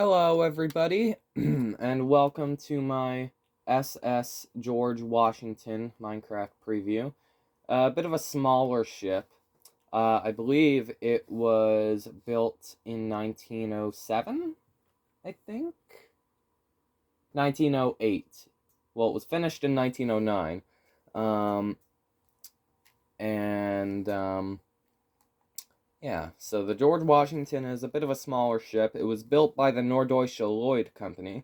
Hello, everybody, and welcome to my SS George Washington Minecraft preview. A bit of a smaller ship. I believe it was built in 1907, I think? 1908. Well, it was finished in 1909. Um, and, yeah, so the George Washington is a bit of a smaller ship. It was built by the Norddeutsche Lloyd Company.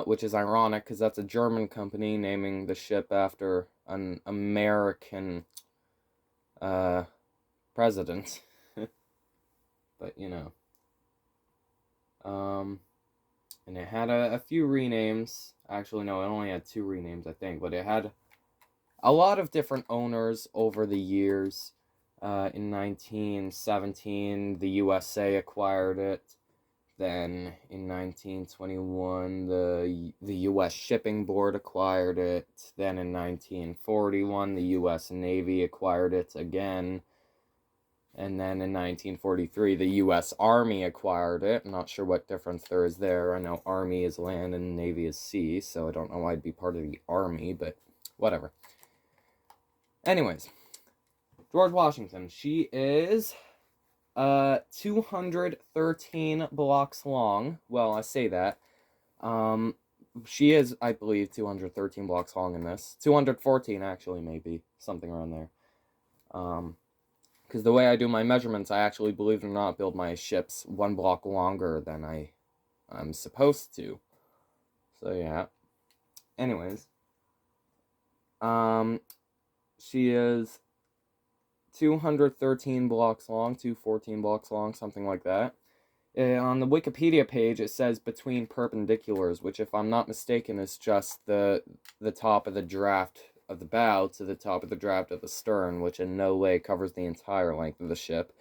Which is ironic because that's a German company naming the ship after an American president. But and it had a few renames. Actually, no, it only had two renames, I think, but it had a lot of different owners over the years. In 1917, the USA acquired it. Then in 1921, the U.S. Shipping Board acquired it. Then in 1941, the U.S. Navy acquired it again. And then in 1943, the U.S. Army acquired it. I'm not sure what difference there is there. I know Army is land and Navy is sea, so I don't know why I'd be part of the Army, but whatever. Anyways, George Washington. She is 213 blocks long. Well, I say that. She is, I believe, 213 blocks long in this. 214, actually, maybe. Something around there. Because the way I do my measurements, I actually, believe it or not, build my ships one block longer than I'm supposed to. So, yeah. Anyways. She is 213 blocks long, 214 blocks long, something like that. On the Wikipedia page, it says between perpendiculars, which, if I'm not mistaken, is just the top of the draft of the bow to the top of the draft of the stern, which in no way covers the entire length of the ship.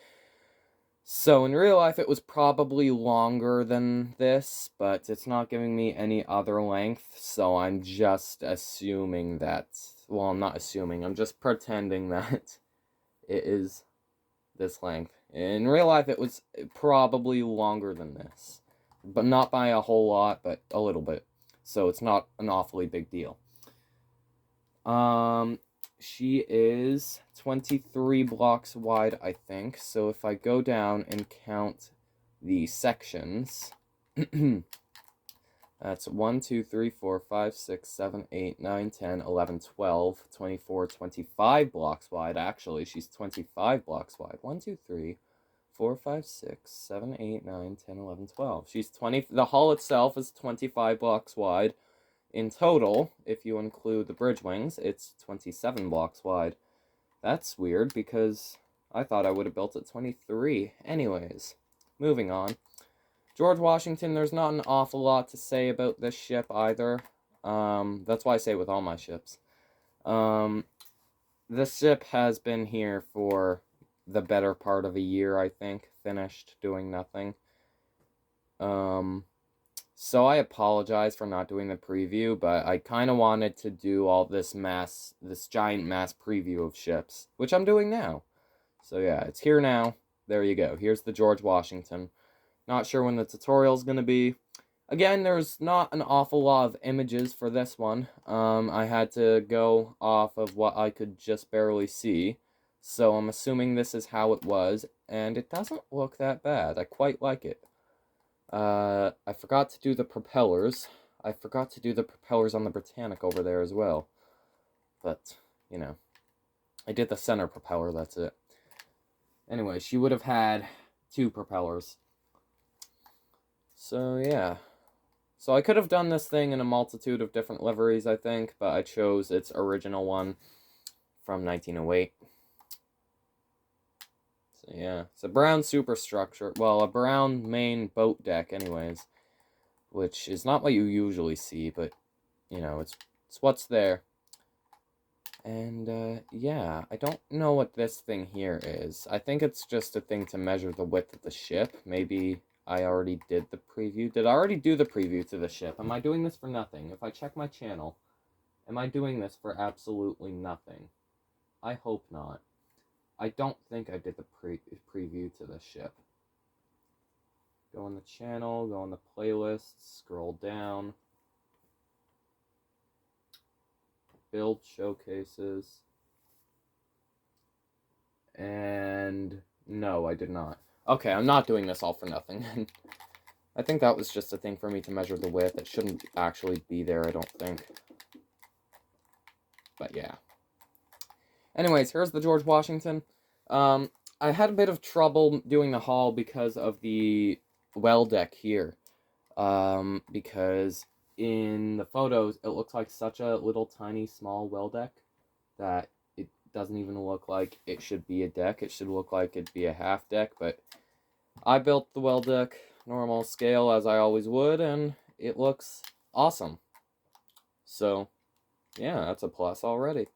So in real life, it was probably longer than this, but it's not giving me any other length, so I'm just assuming that, well, I'm not assuming, I'm just pretending that it is this length. In real life, it was probably longer than this, but not by a whole lot, but a little bit. So it's not an awfully big deal. She is 23 blocks wide, I think. So if I go down and count the sections, that's 1, 2, 3, 4, 5, 6, 7, 8, 9, 10, 11, 12, 24, 25 blocks wide. Actually, she's 25 blocks wide. 1, 2, 3, 4, 5, 6, 7, 8, 9, 10, 11, 12. She's 20. The hull itself is 25 blocks wide. In total, if you include the bridge wings, it's 27 blocks wide. That's weird because I thought I would have built it 23. Anyways, moving on. George Washington, there's not an awful lot to say about this ship either. That's why I say it with all my ships. This ship has been here for the better part of a year, I think, finished doing nothing. So I apologize for not doing the preview, but I kind of wanted to do all this giant mass preview of ships, which I'm doing now. So yeah, it's here now. There you go. Here's the George Washington. Not sure when the tutorial's gonna be. Again, there's not an awful lot of images for this one. I had to go off of what I could just barely see. So I'm assuming this is how it was, and it doesn't look that bad. I quite like it. I forgot to do the propellers. I forgot to do the propellers on the Britannic over there as well. But, I did the center propeller, that's it. Anyway, she would have had 2 propellers. So, yeah. So I could have done this thing in a multitude of different liveries, I think, but I chose its original one from 1908. So, yeah. It's a brown superstructure. Well, a brown main boat deck, anyways. Which is not what you usually see, but, it's what's there. And, yeah, I don't know what this thing here is. I think it's just a thing to measure the width of the ship. Maybe I already did the preview. Did I already do the preview to the ship? Am I doing this for nothing? If I check my channel, am I doing this for absolutely nothing? I hope not. I don't think I did the preview to the ship. Go on the channel, go on the playlist, scroll down. Build showcases. And no, I did not. Okay, I'm not doing this all for nothing. I think that was just a thing for me to measure the width. It shouldn't actually be there, I don't think. But yeah. Anyways, here's the George Washington. I had a bit of trouble doing the haul because of the well deck here. Because in the photos, it looks like such a little tiny small well deck that it doesn't even look like it should be a deck. It should look like it'd be a half deck, but I built the well deck normal scale as I always would, and it looks awesome. So, yeah, that's a plus already.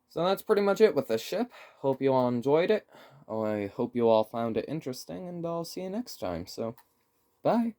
So that's pretty much it with this ship. Hope you all enjoyed it. I hope you all found it interesting, and I'll see you next time. So, bye.